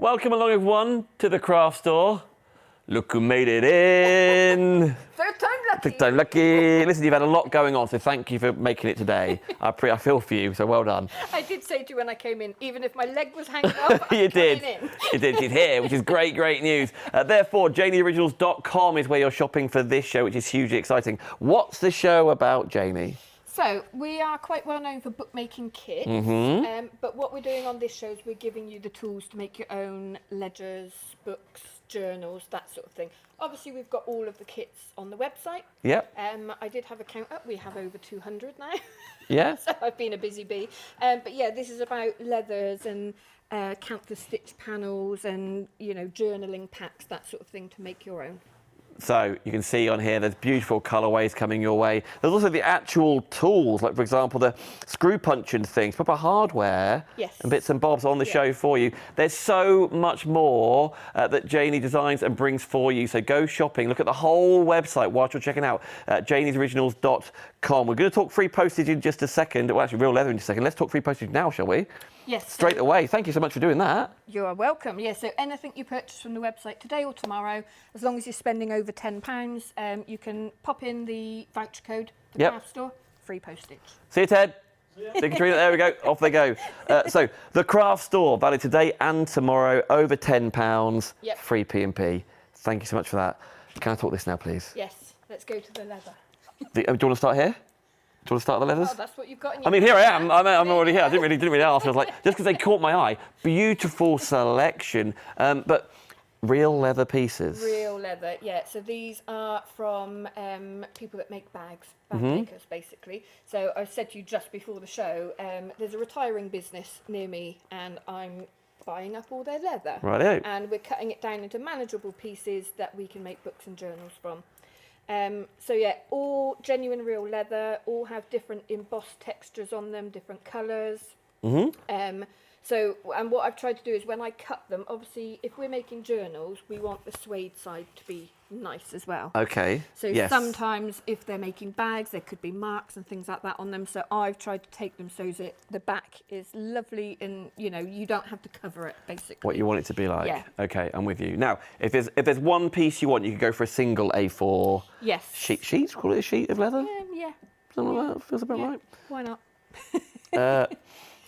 Welcome along, everyone, to the craft store. Look who made it in. Third time lucky. Third time lucky. Listen, you've had a lot going on, so thank you for making it today. I feel for you, so well done. I did say to you when I came in, even if my leg was hanging off, You did. in. You did. She's here, which is great news. Therefore, JanieOriginals.com is where you're shopping for this show, which is hugely exciting. What's the show about, Janie? So, we are quite well known for bookmaking kits, but what we're doing on this show is we're giving you the tools to make your own ledgers, books, journals, that sort of thing. Obviously, we've got all of the kits on the website. Yep. I did have a count up. We have over 200 now. Yeah. So I've been a busy bee. But yeah, this is about leathers and countless stitch panels and, you know, journaling packs, that sort of thing to make your own. So you can see on here, there's beautiful colourways coming your way. There's also the actual tools, like for example, the screw punching things, proper hardware and bits and bobs on the show for you. There's so much more that Janie designs and brings for you. So go shopping, look at the whole website whilst you're checking out janiesoriginals.com. We're going to talk free postage in just a second. Well, actually, real leather in just a second. Let's talk free postage now, shall we? Yes. Straight away. Thank you so much for doing that. You are welcome. Yeah, so anything you purchase from the website today or tomorrow, as long as you're spending over £10, you can pop in the voucher code, the craft store, free postage. See you, Ted. See you, Katrina. There we go. Off they go. So the craft store, valid today and tomorrow, over £10, free P&P. Thank you so much for that. Can I talk this now, please? Yes. Let's go to the leather. Do you want to start here? Do you want to start the leathers? Oh, that's what you've got in your I mean, here I am. I'm already here. I didn't really ask. I was like, just because they caught my eye. Beautiful selection. But real leather pieces. Real leather, yeah. So these are from people that make bag makers, basically. So I said to you just before the show, there's a retiring business near me, and I'm buying up all their leather. Righto. And we're cutting it down into manageable pieces that we can make books and journals from. So yeah, all genuine real leather, all have different embossed textures on them, different colours. So, and what I've tried to do is when I cut them, obviously, if we're making journals, we want the suede side to be nice as well. Okay. So sometimes if they're making bags, there could be marks and things like that on them. So I've tried to take them so that the back is lovely and, you know, you don't have to cover it, basically. What you want it to be like. Yeah. Okay, I'm with you. Now, if there's one piece you want, you could go for a single A4 sheet. Call it a sheet of leather? Yeah. Something like that. Feels about right. Why not?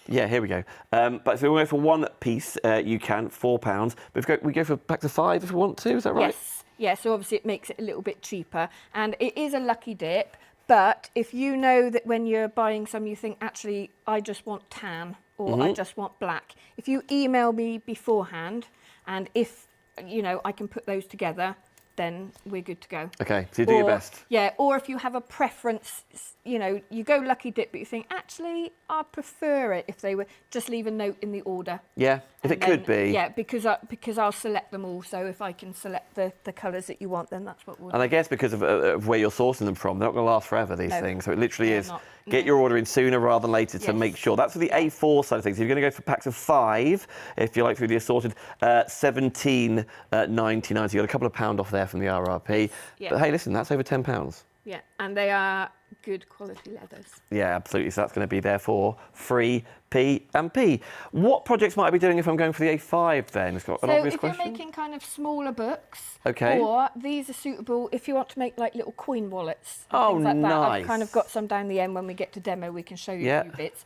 Yeah, here we go. But if we go for one piece, you can, £4. But we go for packs of 5 if we want to, is that right? Yes. Yeah, so obviously it makes it a little bit cheaper. And it is a lucky dip, but if you know that when you're buying some, you think, actually, I just want tan or I just want black. If you email me beforehand, and if, you know, I can put those together, then we're good to go. Okay, so you do your best. Yeah, or if you have a preference, you know, you go lucky dip, but you think, actually, I prefer it if they were, just leave a note in the order. Yeah, if it could be. Yeah, because I'll select them all, so if I can select the colours that you want, then that's what we'll do. And I guess because of where you're sourcing them from, they're not going to last forever, these things. So it literally is, get your order in sooner rather than later to make sure. That's for the A4 side of things. If you're going to go for packs of 5, if you like through the assorted, £17.99. So you got a couple of £1 off there from the RRP. Yeah. But hey, listen, that's over £10. Yeah, and they are good quality leathers. Yeah, absolutely. So that's going to be there for free P&P. What projects might I be doing if I'm going for the A5 then? It's got an obvious question. So if you're making kind of smaller books, okay, or these are suitable if you want to make like little coin wallets. Oh, things like nice. That. I've kind of got some down the end. When we get to demo, we can show you a few bits.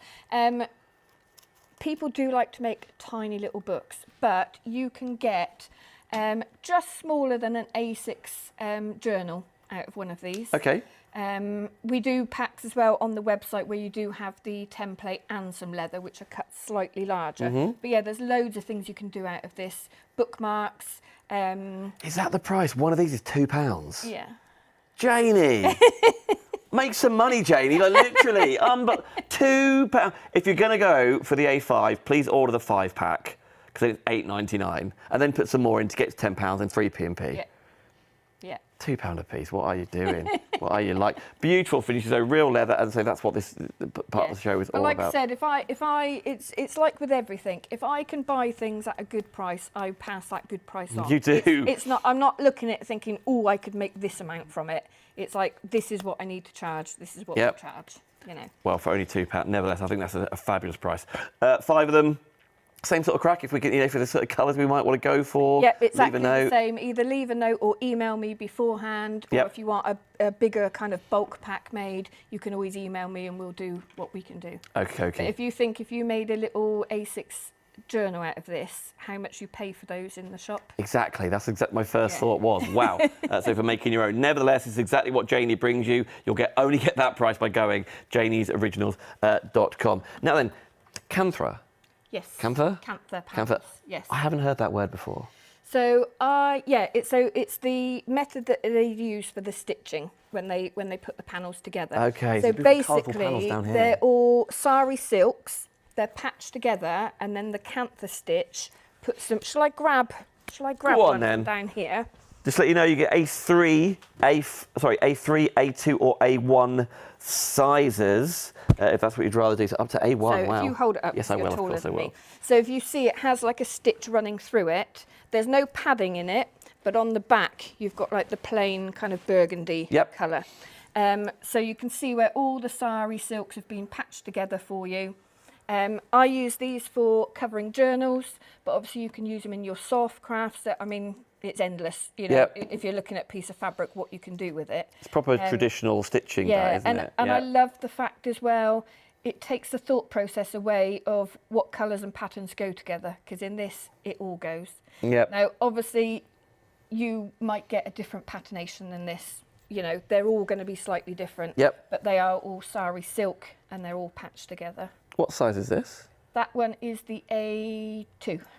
People do like to make tiny little books, but you can get just smaller than an A6 journal out of one of these. Okay. We do packs as well on the website where you do have the template and some leather, which are cut slightly larger. But yeah, there's loads of things you can do out of this. Bookmarks. Is that the price? One of these is £2? Yeah. Janie! Make some money, Janie, like literally. But £2. If you're going to go for the A5, please order the 5-pack, because it's $8.99, and then put some more in to get to £10 and free P&P. Yeah. Yeah. £2 a piece. What are you doing? What are you like? Beautiful finishes, though, real leather, and so that's what this part of the show is all like about. I said, it's like with everything. If I can buy things at a good price, I pass that good price on. You do. It's not. I'm not looking at it thinking, oh, I could make this amount from it. It's like, this is what I need to charge. This is what we charge. You know. Well, for only £2, nevertheless, I think that's a fabulous price. 5 of them. Same sort of crack if we can, if there's sort of colours we might want to go for. Yep, exactly the same. Either leave a note or email me beforehand. Or if you want a bigger kind of bulk pack made, you can always email me and we'll do what we can do. Okay. But if you made a little A6 journal out of this, how much you pay for those in the shop? Exactly, that's exactly my first thought was. Wow. So for making your own. Nevertheless, it's exactly what Janie brings you. You'll only get that price by going janiesoriginals.com. Now then, Canthra. Yes. Camphor? Camphor. Yes. I haven't heard that word before. So it's the method that they use for the stitching when they put the panels together. Okay. So basically, they're all Sari silks. They're patched together, and then the Canthor stitch puts them. Shall I grab one from down here? Just to let you know, you get A3, A2 or A1 sizes, if that's what you'd rather do. So up to A1, so wow. if you hold it up, yes, I will, of course I will. So if you see it has like a stitch running through it, there's no padding in it, but on the back you've got like the plain kind of burgundy colour. So you can see where all the Sari silks have been patched together for you. I use these for covering journals, but obviously you can use them in your soft crafts. I mean, it's endless, you know, if you're looking at a piece of fabric, what you can do with it. It's proper traditional stitching, isn't it? And I love the fact as well, it takes the thought process away of what colours and patterns go together, because in this, it all goes. Now, obviously, you might get a different patternation than this. You know, they're all going to be slightly different, but they are all Sari silk and they're all patched together. What size is this? That one is the A2.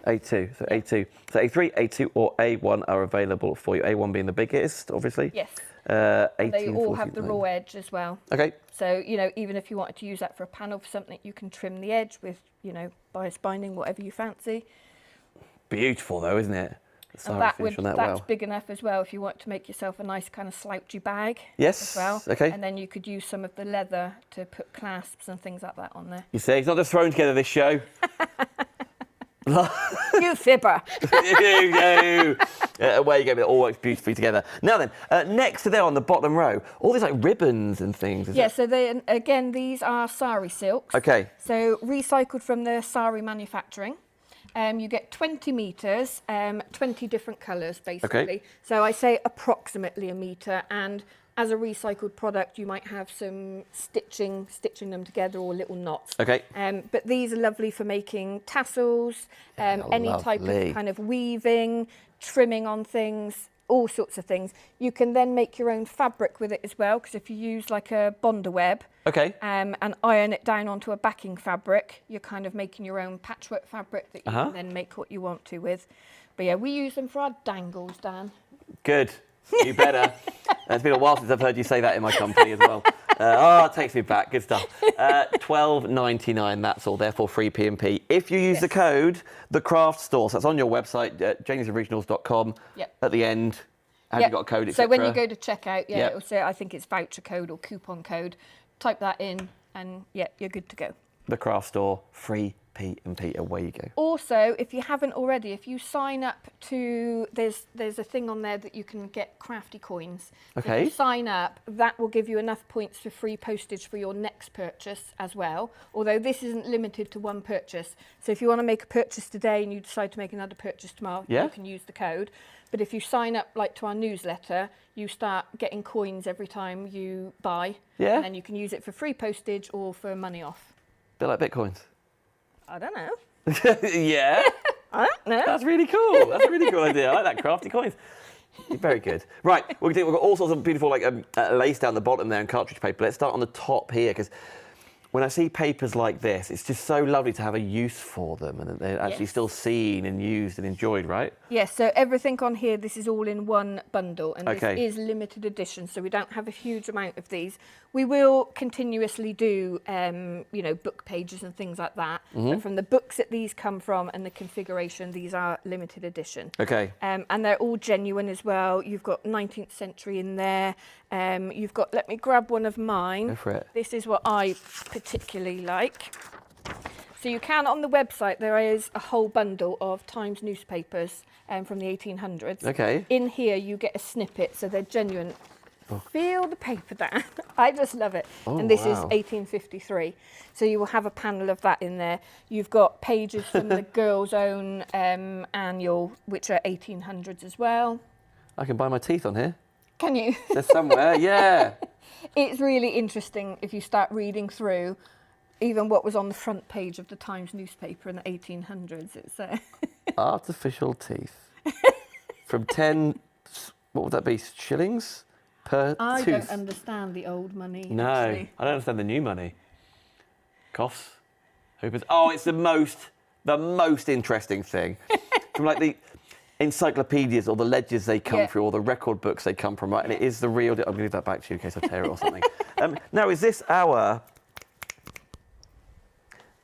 A2, so A2. So A3, A2 or A1 are available for you. A1 being the biggest, obviously. Yes. A2 they all have the raw edge as well. Okay. So, you know, even if you wanted to use that for a panel for something, you can trim the edge with, you know, bias binding, whatever you fancy. Beautiful though, isn't it? And that's big enough as well if you want to make yourself a nice kind of slouchy bag. Yes. As well. Okay. And then you could use some of the leather to put clasps and things like that on there. You see, it's not just thrown together this show. You fibber. Away you go, it all works beautifully together. Now then, next to there on the bottom row, all these like ribbons and things. So again, these are Sari silks. Okay. So recycled from the Sari manufacturing. You get 20 metres, 20 different colours basically. Okay. So I say approximately a metre, and as a recycled product you might have some stitching them together or little knots. Okay. But these are lovely for making tassels, any type of kind of weaving, trimming on things, all sorts of things. You can then make your own fabric with it as well, because if you use like a Bonder web and iron it down onto a backing fabric, you're kind of making your own patchwork fabric that you can then make what you want to with. But yeah, we use them for our dangles, Dan. Good. You better. It's been a while since I've heard you say that in my company as well. It takes me back. Good stuff. $12.99. That's all. Therefore, free P&P. If you use the code, the craft store. So that's on your website, janiesoriginals.com. At the end, have you got a code, etc.? So when you go to checkout, it'll say, I think it's voucher code or coupon code. Type that in, and you're good to go. The craft store, free P&P, away you go. Also, if you haven't already, if you sign up to, there's a thing on there that you can get crafty coins. Okay. So if you sign up, that will give you enough points for free postage for your next purchase as well. Although this isn't limited to one purchase. So if you want to make a purchase today and you decide to make another purchase tomorrow, you can use the code. But if you sign up like to our newsletter, you start getting coins every time you buy. And then you can use it for free postage or for money off. A bit like Bitcoins. I don't know. Yeah. I don't know. That's really cool. That's a really cool idea. I like that, crafty coins. Very good. Right, we've got all sorts of beautiful lace down the bottom there and cartridge paper. Let's start on the top here, because when I see papers like this, it's just so lovely to have a use for them and that they're actually still seen and used and enjoyed, right? Yes, so everything on here, this is all in one bundle, and this is limited edition, so we don't have a huge amount of these. We will continuously do, you know, book pages and things like that, but from the books that these come from and the configuration, these are limited edition. Okay. And they're all genuine as well. You've got 19th century in there. You've got, let me grab one of mine. Go for it. This is what I particularly like. So you can, on the website, there is a whole bundle of Times newspapers from the 1800s. Okay. In here, you get a snippet, so they're genuine. feel the paper down. I just love it. Oh, and this is wow. 1853. So you will have a panel of that in there. You've got pages from the Girls' Own annual, which are 1800s as well. I can buy my teeth on here. Can you? There's somewhere, yeah. It's really interesting if you start reading through even what was on the front page of the Times newspaper in the 1800s. It's Artificial teeth. From 10, what would that be, shillings per I tooth? don't understand the old money. No, actually. I don't understand the new money. Coughs, hoopers. Oh, it's the most interesting thing. From like the encyclopedias or the ledgers they come through or the record books they come from, right? And it is the real deal. I'm going to give that back to you in case I tear it or something. Now, is this our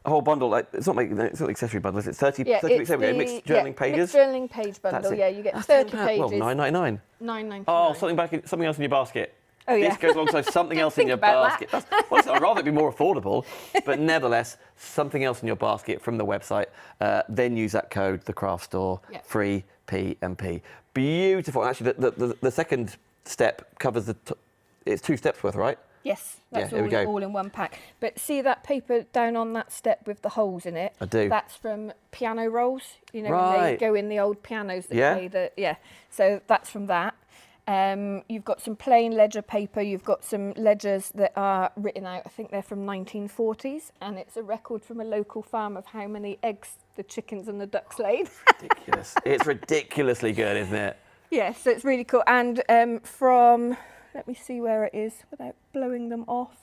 whole bundle? Like, it's not an accessory bundle, is it? 30 it's mixed journaling pages? Mixed journaling page bundle, yeah. You get 30 pages. Well, £9.99. £9.99. Oh, something else in your basket. Oh, yeah. This goes alongside something else in your about basket. I'd rather it be more affordable, but nevertheless, something else in your basket from the website. Then use that code, the craft store, free P&P. Beautiful. Actually, the second step covers it's 2 steps worth, right? Yes, that's all all in one pack. But see that paper down on that step with the holes in it? I do. That's from piano rolls. You know, right. when they go in the old pianos that play the, So that's from that. You've got some plain ledger paper. You've got some ledgers that are written out. I think they're from 1940s, and it's a record from a local farm of how many eggs the chickens and the ducks laid. Ridiculous. It's ridiculously good, isn't it? Yeah, so it's really cool. And from, let me see where it is without blowing them off.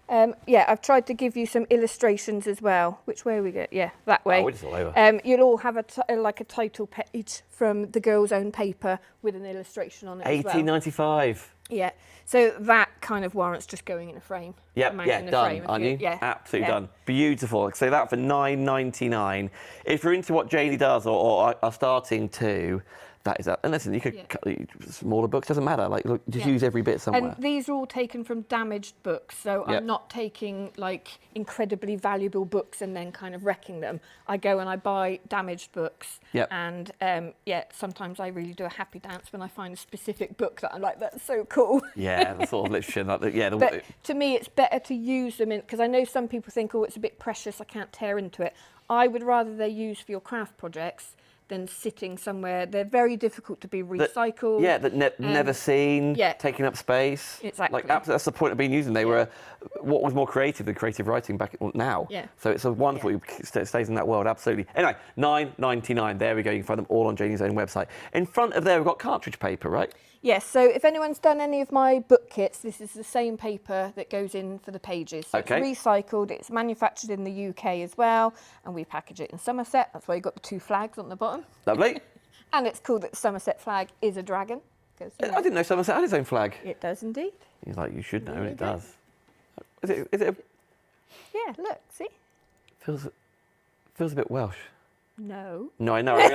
I've tried to give you some illustrations as well. Which way we go? Yeah, that way. Oh, we're just all over. You'll all have a title page from the Girls' Own paper with an illustration on it. 1895. Yeah, so that kind of warrants just going in a frame. Done, aren't you? Yeah, absolutely done. Beautiful. So that for £9.99. If you're into what Janie does or are starting to, that is that. And listen, you could cut smaller books, doesn't matter. Like, look, just use every bit somewhere. And these are all taken from damaged books, so I'm not taking like incredibly valuable books and then kind of wrecking them. I go and I buy damaged books, and sometimes I really do a happy dance when I find a specific book that I'm like, that's so cool. Yeah, the sort of literature, but to me, it's better to use them in, because I know some people think, oh, it's a bit precious, I can't tear into it. I would rather they use for your craft projects than sitting somewhere. They're very difficult to be recycled. Never seen, taking up space. Exactly. Like, that's the point of being used. They were what was more creative than creative writing back now. Yeah. So it's a wonderful, it stays in that world, absolutely. Anyway, £9.99. There we go. You can find them all on Janie's own website. In front of there, we've got cartridge paper, right? Yes, so if anyone's done any of my book kits, this is the same paper that goes in for the pages. So it's recycled, it's manufactured in the UK as well, and we package it in Somerset. That's why you've got the 2 flags on the bottom. Lovely. And it's cool that the Somerset flag is a dragon. I didn't know Somerset had its own flag. It does indeed. He's like, you should know, and it does. Is it Yeah, look, see? Feels a bit Welsh. No. No, I know. I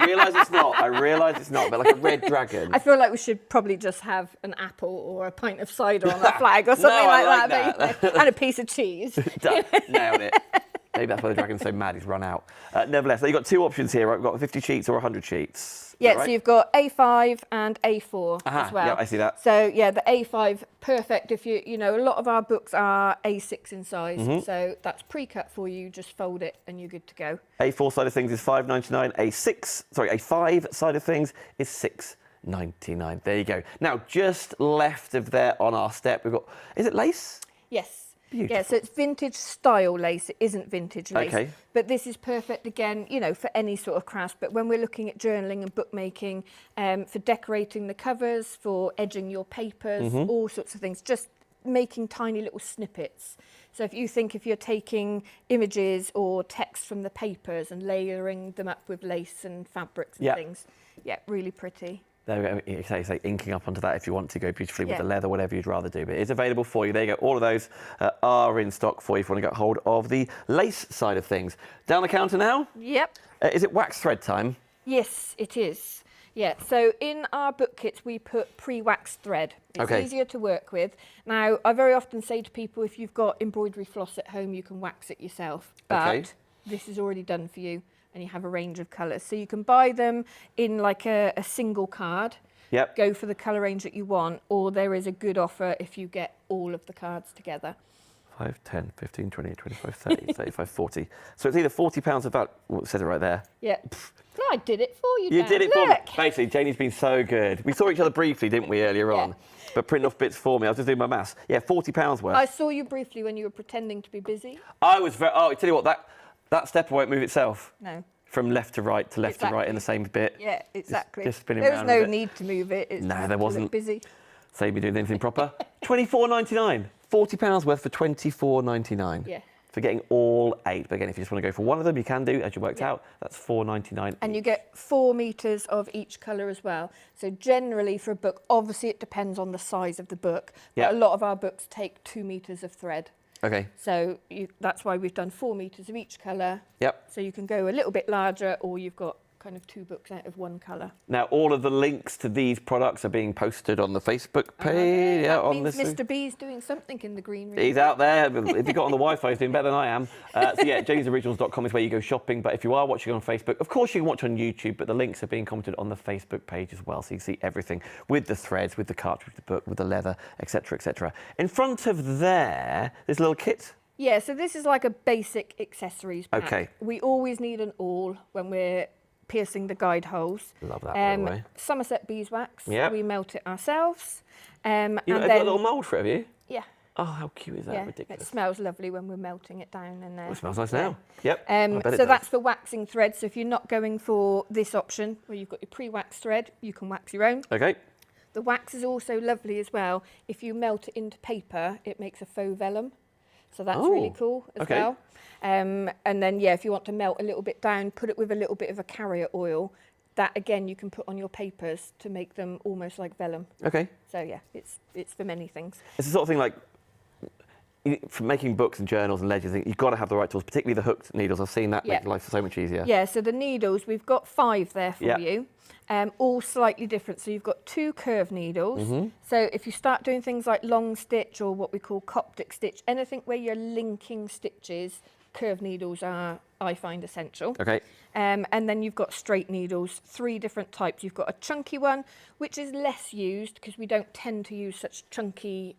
realise it's not. I realise it's not. But like a red dragon. I feel like we should probably just have an apple or a pint of cider on the flag or something like that. And a piece of cheese. Done. Nailed it. Maybe that's why the dragon's so mad he's run out. Nevertheless, you've got 2 options here, right? We've got 50 sheets or 100 sheets. Yeah, right? So you've got A5 and A4 as well. Yeah, I see that. So yeah, the A5, perfect if you know, a lot of our books are A6 in size. So that's pre-cut for you, just fold it and you're good to go. A4 side of things is £5.99. A5 side of things is £6.99. There you go. Now, just left of there on our step, we've got, is it lace? Yes. Beautiful. Yeah, so it's vintage style lace. It isn't vintage lace. Okay. But this is perfect, again, you know, for any sort of craft. But when we're looking at journaling and bookmaking, for decorating the covers, for edging your papers, all sorts of things, just making tiny little snippets. So if you're taking images or text from the papers and layering them up with lace and fabrics and things, really pretty. There we go. Say inking up onto that if you want to go beautifully with the leather, whatever you'd rather do. But it's available for you. There you go. All of those are in stock for you if you want to get hold of the lace side of things. Down the counter now? Yep. Is it wax thread time? Yes, it is. Yeah, so in our book kits, we put pre-waxed thread. It's easier to work with. Now, I very often say to people, if you've got embroidery floss at home, you can wax it yourself. But this is already done for you, and you have a range of colours. So you can buy them in like a single card. Yep. go for the colour range that you want, or there is a good offer if you get all of the cards together. 5, 10, 15, 20, 25, 30, 35, 40. So it's either £40 of that, well, it says it right there. Yeah. No, I did it for you, You Dan. did it for me. Look. Basically, Janie's been so good. We saw each other briefly, didn't we, earlier on? But printing off bits for me. I was just doing my maths. Yeah, £40 worth. I saw you briefly when you were pretending to be busy. I was very... Oh, I tell you what, that stepper won't move itself. No. From left to right to left to right in the same bit. Yeah, exactly. Just spinning there was around no a bit. need to move it. It's No, there wasn't. busy. Save me doing anything proper. £24.99. £40 worth for £24.99. Yeah. For getting all 8. But again, if you just want to go for one of them, you can do, as you worked out. That's £4.99. And you get 4 metres of each colour as well. So generally for a book, obviously it depends on the size of the book, but a lot of our books take 2 metres of thread. Okay. So that's why we've done 4 metres of each colour. Yep. So you can go a little bit larger, or you've got kind of 2 books out of 1 colour. Now, all of the links to these products are being posted on the Facebook page. That on means this. Mr. B's doing something in the green room. He's out there. If you got on the Wi-Fi, he's doing better than I am. So yeah, janiesoriginals.com is where you go shopping. But if you are watching on Facebook, of course you can watch on YouTube, but the links are being commented on the Facebook page as well. So you can see everything with the threads, with the cartridge, with the book, with the leather, etc., etc. In front of there, this little kit. Yeah, so this is like a basic accessories pack. Okay. We always need an awl when we're piercing the guide holes. Love that, by the way. Somerset beeswax. Yep. We melt it ourselves. You've got a little mould for it, have you? Yeah. Oh, how cute is that? Yeah, Ridiculous. it smells lovely when we're melting it down in there. It smells nice now. Yep. I bet it So does. that's for waxing thread. So if you're not going for this option, where you've got your pre-waxed thread, you can wax your own. Okay. The wax is also lovely as well. If you melt it into paper, it makes a faux vellum. So that's really cool as well. And then, yeah, if you want to melt a little bit down, put it with a little bit of a carrier oil. That, again, you can put on your papers to make them almost like vellum. Okay. So, yeah, it's for many things. It's the sort of thing like, for making books and journals and ledgers, you've got to have the right tools, particularly the hooked needles. I've seen that make life so much easier. Yeah, so the needles, we've got 5 there for you, all slightly different. So you've got 2 curved needles. So if you start doing things like long stitch or what we call Coptic stitch, anything where you're linking stitches, curved needles are, I find, essential. Okay. And then you've got straight needles, 3 different types. You've got a chunky one, which is less used because we don't tend to use such chunky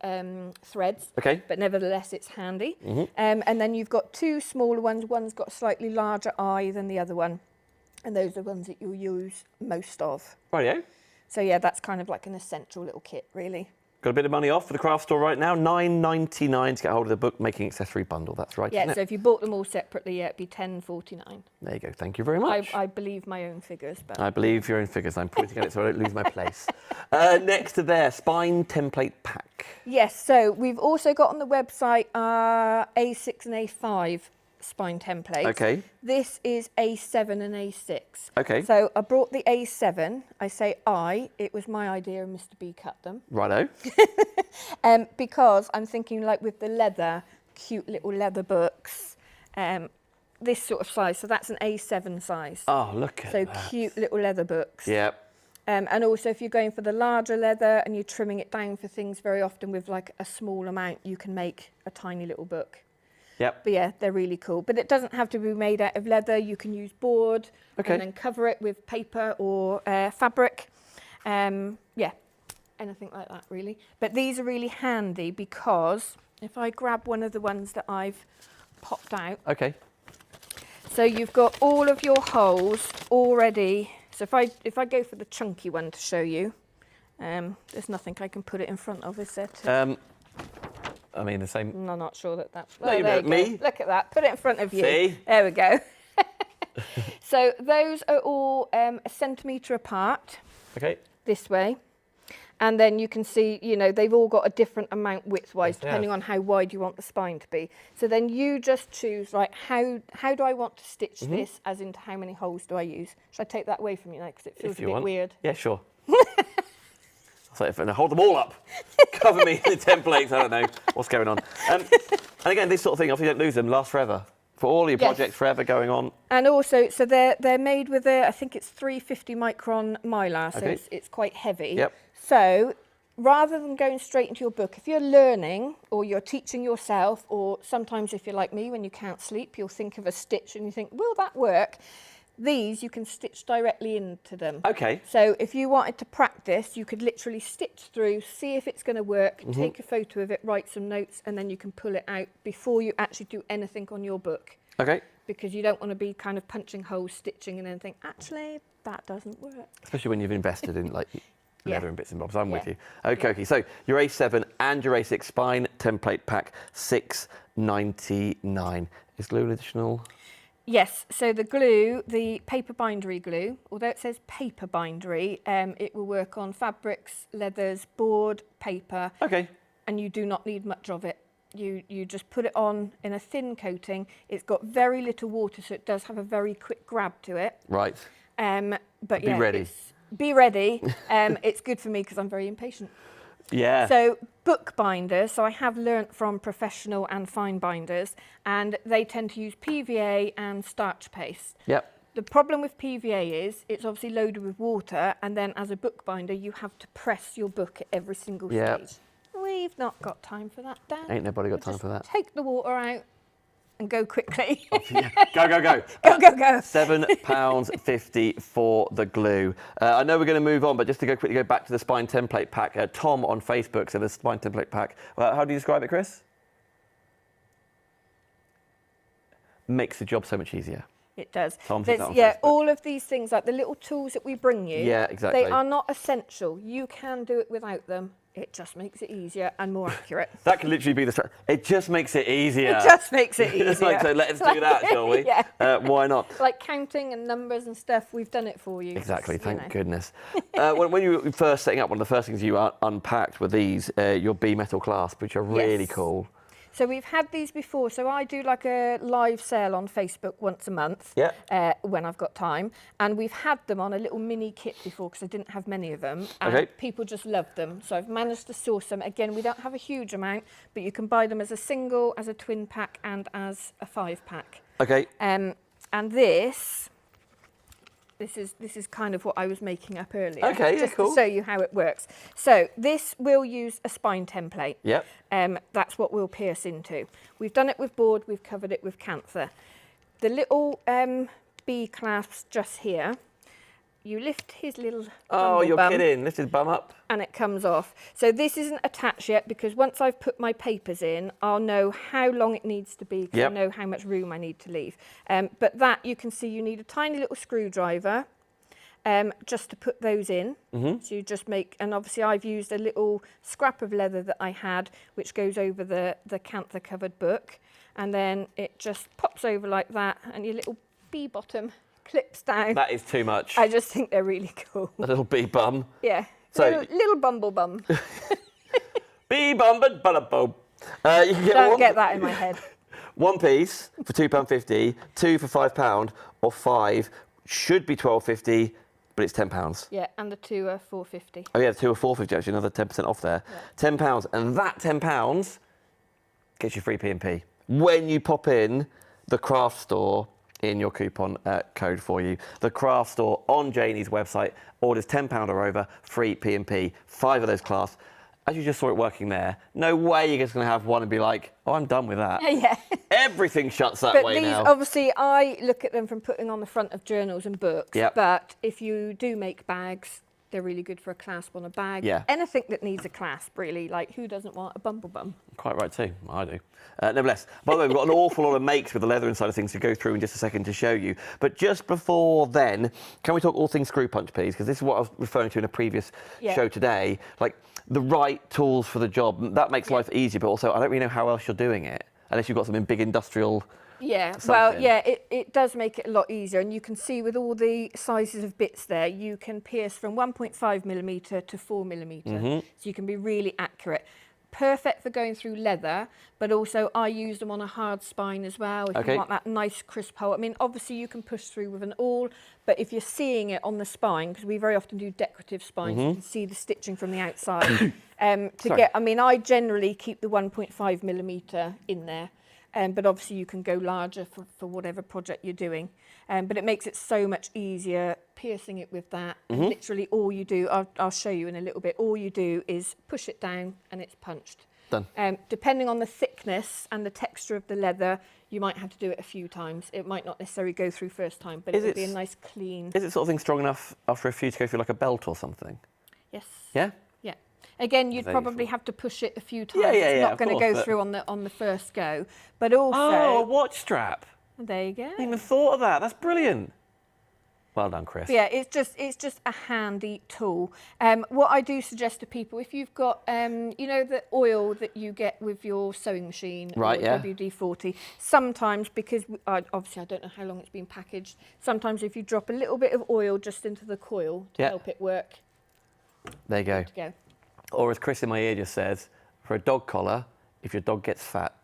threads. Okay. But nevertheless, it's handy. And then you've got 2 smaller ones. One's got a slightly larger eye than the other one. And those are the ones that you'll use most of. Rightio. So yeah, that's kind of like an essential little kit, really. Got a bit of money off for the craft store right now, $9.99 to get hold of the bookmaking accessory bundle. That's right. Yeah, so if you bought them all separately, it'd be $10.49. There you go. Thank you very much. I believe my own figures, but I believe your own figures. I'm pointing at it so I don't lose my place. Next to there, spine template pack. yes. So we've also got on the website A6 and A5 spine templates. Okay. This is A7 and A6. Okay. So I brought the A7. I say it was my idea and Mr. B cut them. Righto. Because I'm thinking like with the leather, cute little leather books, this sort of size. So that's an A7 size. Oh, look at that. So cute little leather books. Yep. And also if you're going for the larger leather and you're trimming it down for things very often with like a small amount, you can make a tiny little book. Yep. But yeah, they're really cool. But it doesn't have to be made out of leather. You can use board and then cover it with paper or fabric. Yeah, anything like that really. But these are really handy because if I grab one of the ones that I've popped out. Okay. So you've got all of your holes already. So if I go for the chunky one to show you, there's nothing I can put it in front of, is there? I mean, the same. I'm not sure that's... No, there you go. me. Look at that. Put it in front of you. See? There we go. So those are all a centimetre apart. Okay. This way. And then you can see, you know, they've all got a different amount width-wise, depending on how wide you want the spine to be. So then you just choose, like, how do I want to stitch this, as into how many holes do I use? Should I take that away from you now, because it feels a bit weird? Yeah, sure. So hold them all up. Cover me in the templates. I don't know what's going on. And again, this sort of thing, obviously, you don't lose them, last forever. For all your projects, forever going on. And also, so they're made with I think it's 350 micron mylar, so it's quite heavy. Yep. So rather than going straight into your book, if you're learning or you're teaching yourself, or sometimes if you're like me, when you can't sleep, you'll think of a stitch and you think, will that work? These you can stitch directly into them. Okay. So if you wanted to practice, you could literally stitch through, see if it's going to work, take a photo of it, write some notes, and then you can pull it out before you actually do anything on your book. Okay. Because you don't want to be kind of punching holes, stitching, and then think, actually, that doesn't work. Especially when you've invested in like leather and bits and bobs. I'm with you. Okay, Yeah. okay. So your A7 and your A6 spine template pack, £6.99. Is glue an additional? Yes, so the glue, the paper bindery glue, although it says paper bindery, it will work on fabrics, leathers, board, paper. Okay. And you do not need much of it. You just put it on in a thin coating. It's got very little water, so it does have a very quick grab to it. Right. But Be ready. Be ready. It's good for me because I'm very impatient. Yeah. So bookbinders, so I have learnt from professional and fine binders, and they tend to use PVA and starch paste. Yep. The problem with PVA is it's obviously loaded with water, and then as a bookbinder you have to press your book at every single stage. We've not got time for that, Dan. Ain't nobody got time for that. Take the water out and go quickly. Yeah. Go, go, go. Go, go, go. £7.50 for the glue. I know we're going to move on, but just to quickly go back to the spine template pack, Tom on Facebook said the spine template pack. How do you describe it, Chris? Makes the job so much easier. It does. Tom said that on yeah, Facebook. all of these things, like the little tools that we bring you, Yeah, exactly. they are not essential. You can do it without them. It just makes it easier and more accurate. That could literally be the... It just makes it easier. It just makes it easier. It's like, so let's do that, shall we? Yeah. Why not? Like counting and numbers and stuff, we've done it for you. Exactly, Just, thank goodness. When you were first setting up, one of the first things you unpacked were these, your bee metal clasps, which are really cool. So we've had these before. So I do like a live sale on Facebook once a month when I've got time. And we've had them on a little mini kit before because I didn't have many of them. And people just loved them. So I've managed to source them. Again, we don't have a huge amount, but you can buy them as a single, as a twin pack, and as a 5-pack. Okay. And this is kind of what I was making up earlier. Okay, just cool. to show you how it works. So this will use a spine template. Yep. That's what we'll pierce into. We've done it with board, we've covered it with canther. The little bee clasps just here, you lift his little you're bum, kidding. Lift his bum up. and it comes off. So this isn't attached yet because once I've put my papers in, I'll know how long it needs to be because I know how much room I need to leave. But that, you can see you need a tiny little screwdriver just to put those in. So you just make, and obviously I've used a little scrap of leather that I had, which goes over the canther covered book. And then it just pops over like that, and your little bee bottom clips down. That is too much. I just think they're really cool. A little bee bum. Yeah. So little bumble bum. bee bum, but bum. You can get Don't get that in my head. One piece for £2.50, two for £5, or 5 should be £12.50, but it's £10. Yeah, and the 2 are £4.50. Oh yeah, the 2 are £4.50 actually, another 10% off there. Yeah. £10, and that £10 gets you free P&P when you pop in the craft store in your coupon code for you. The craft store on Janie's website, orders £10 or over, free P&P, 5 of those clasps. As you just saw it working there, no way you're just going to have one and be like, oh, I'm done with that. Yeah. Everything shuts that way now. But these, obviously, I look at them from putting on the front of journals and books. Yep. But if you do make bags, they're really good for a clasp on a bag. Yeah. Anything that needs a clasp, really. Like, who doesn't want a bumble bum? Quite right too, I do. Nevertheless, by the way, we've got an awful lot of makes with the leather inside of things to go through in just a second to show you. But just before then, can we talk all things screw punch, please? Because this is what I was referring to in a previous show today. Like, the right tools for the job. That makes life easier, but also I don't really know how else you're doing it, unless you've got something big industrial. Yeah, something. well, yeah, it does make it a lot easier. And you can see with all the sizes of bits there, you can pierce from 1.5mm to 4mm. So you can be really accurate. Perfect for going through leather, but also I use them on a hard spine as well. If you want that nice crisp hole. I mean, obviously you can push through with an awl, but if you're seeing it on the spine, because we very often do decorative spines, you can see the stitching from the outside. I mean, I generally keep the 1.5mm in there. But obviously you can go larger for whatever project you're doing. But it makes it so much easier piercing it with that. Literally all you do, I'll show you in a little bit, all you do is push it down and it's punched. Done. Depending on the thickness and the texture of the leather, you might have to do it a few times. It might not necessarily go through first time, but it'll be a nice clean. Is it sort of thing strong enough after a few to go through like a belt or something? Yes. Yeah? Yeah. Again, you'd probably have to push it a few times. It's not going to go through on the first go. But also... Oh, a watch strap. There you go. I hadn't even thought of that. That's brilliant. Well done, Chris. But yeah, it's just a handy tool. What I do suggest to people, if you've got, you know, the oil that you get with your sewing machine, right? Yeah. WD-40. Sometimes, because obviously I don't know how long it's been packaged. Sometimes, if you drop a little bit of oil just into the coil to help it work. There you go. To go. Or as Chris in my ear just says, for a dog collar, if your dog gets fat.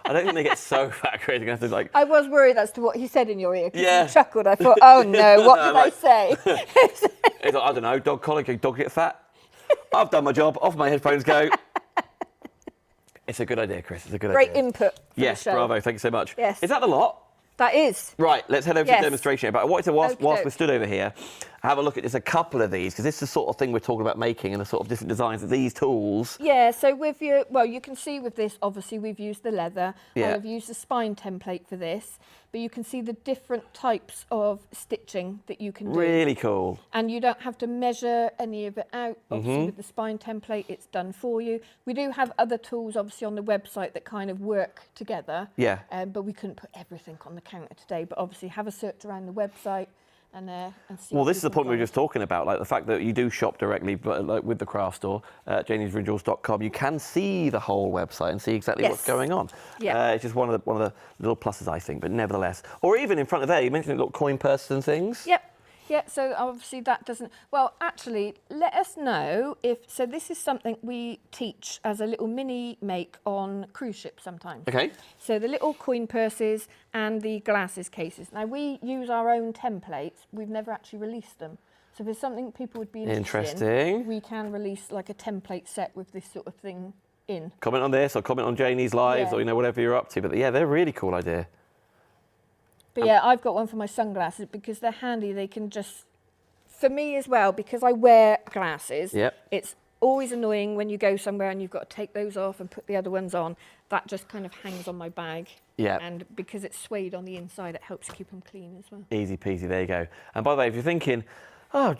I don't think they get so fat, Chris. You're going to have to like... I was worried as to what he said in your ear. Yeah. You chuckled. I thought, oh no, what did I say? It's like, I don't know, dog collar, can dog get fat? I've done my job. Off my headphones go. It's a good idea, Chris. It's a good idea. Great input. Yes, bravo. Thank you so much. Yes. Is that the lot? That is. Right, let's head over to the demonstration. But I wanted to, whilst we're stood over here, have a look at just a couple of these, because this is the sort of thing we're talking about making and the sort of different designs of these tools. Yeah, so with your, well, you can see with this, obviously we've used the leather. Yeah. I've used the spine template for this, but you can see the different types of stitching that you can do. Really cool. And you don't have to measure any of it out. Obviously with the spine template, it's done for you. We do have other tools, obviously, on the website that kind of work together. Yeah. But we couldn't put everything on the counter today. But obviously have a search around the website and see. Well, this is the point we were just talking about, like the fact that you do shop directly, but like with the craft store, janiesoriginals.com, you can see the whole website and see exactly what's going on. Yeah. It's just one of the little pluses, I think, but nevertheless. Or even in front of there, you mentioned little coin purses and things. Yep. Yeah, so obviously that doesn't... Well, actually, let us know if... So this is something we teach as a little mini make on cruise ships sometimes. Okay. So the little coin purses and the glasses cases. Now, we use our own templates. We've never actually released them. So if there's something people would be interested in, we can release like a template set with this sort of thing in. Comment on this or comment on Janie's lives or, you know, whatever you're up to. But yeah, they're a really cool idea. But yeah, I've got one for my sunglasses because they're handy. They can just, for me as well, because I wear glasses, it's always annoying when you go somewhere and you've got to take those off and put the other ones on. That just kind of hangs on my bag. Yeah. And because it's suede on the inside, it helps keep them clean as well. Easy peasy, there you go. And by the way, if you're thinking, oh,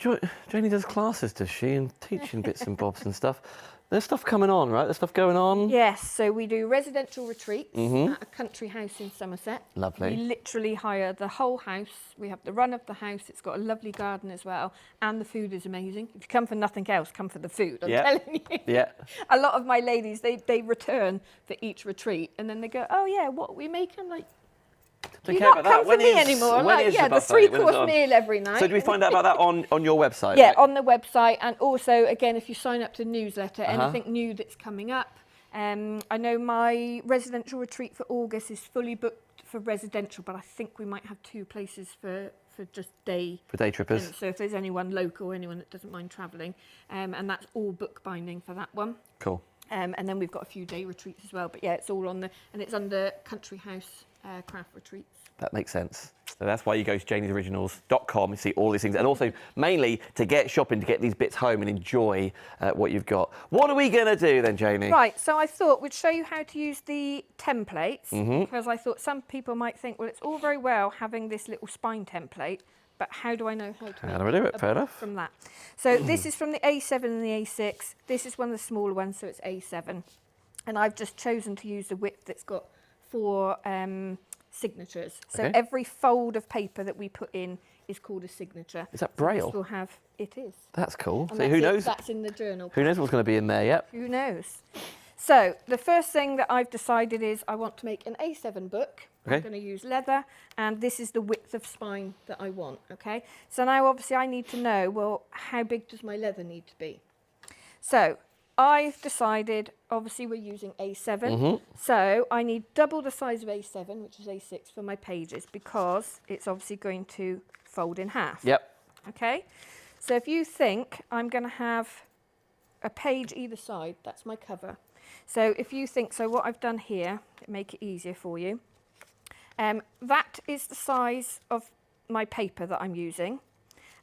Janie does classes, does she? And teaching bits and bobs and stuff. There's stuff coming on, right? There's stuff going on. Yes, so we do residential retreats at a country house in Somerset. Lovely. We literally hire the whole house. We have the run of the house. It's got a lovely garden as well. And the food is amazing. If you come for nothing else, come for the food, I'm telling you. Yeah. A lot of my ladies, they return for each retreat. And then they go, oh yeah, what are we making? I'm like, do you not come for me anymore? Like, yeah, the 3-course meal every night. So do we find out about that on your website? Yeah, on the website. And also, again, if you sign up to the newsletter, anything new that's coming up. I know my residential retreat for August is fully booked for residential, but I think we might have 2 places for just day. For day trippers. So if there's anyone local, anyone that doesn't mind travelling. And that's all bookbinding for that one. Cool. And then we've got a few day retreats as well. But yeah, it's all on and it's under Country House Craft Retreats. That makes sense. So that's why you go to janiesoriginals.com and see all these things. And also, mainly, to get shopping, to get these bits home and enjoy what you've got. What are we going to do then, Janie? Right, so I thought we'd show you how to use the templates. Because I thought some people might think, well, it's all very well having this little spine template, but how do I know how to do it? Fair enough. From that. So this is from the A7 and the A6. This is one of the smaller ones, so it's A7. And I've just chosen to use the width that's got 4 signatures. So every fold of paper that we put in is called a signature. Is that Braille? We'll have, it is. That's cool. And So who knows? That's in the journal. Who knows what's going to be in there, yep. Who knows? So the first thing that I've decided is I want to make an A7 book. I'm going to use leather, and this is the width of spine that I want, okay? So now obviously I need to know, well, how big does my leather need to be? So I've decided, obviously we're using A7, so I need double the size of A7, which is A6, for my pages, because it's obviously going to fold in half. Yep. Okay, so if you think I'm going to have a page either side, that's my cover. So if you think, so what I've done here, to make it easier for you, that is the size of my paper that I'm using,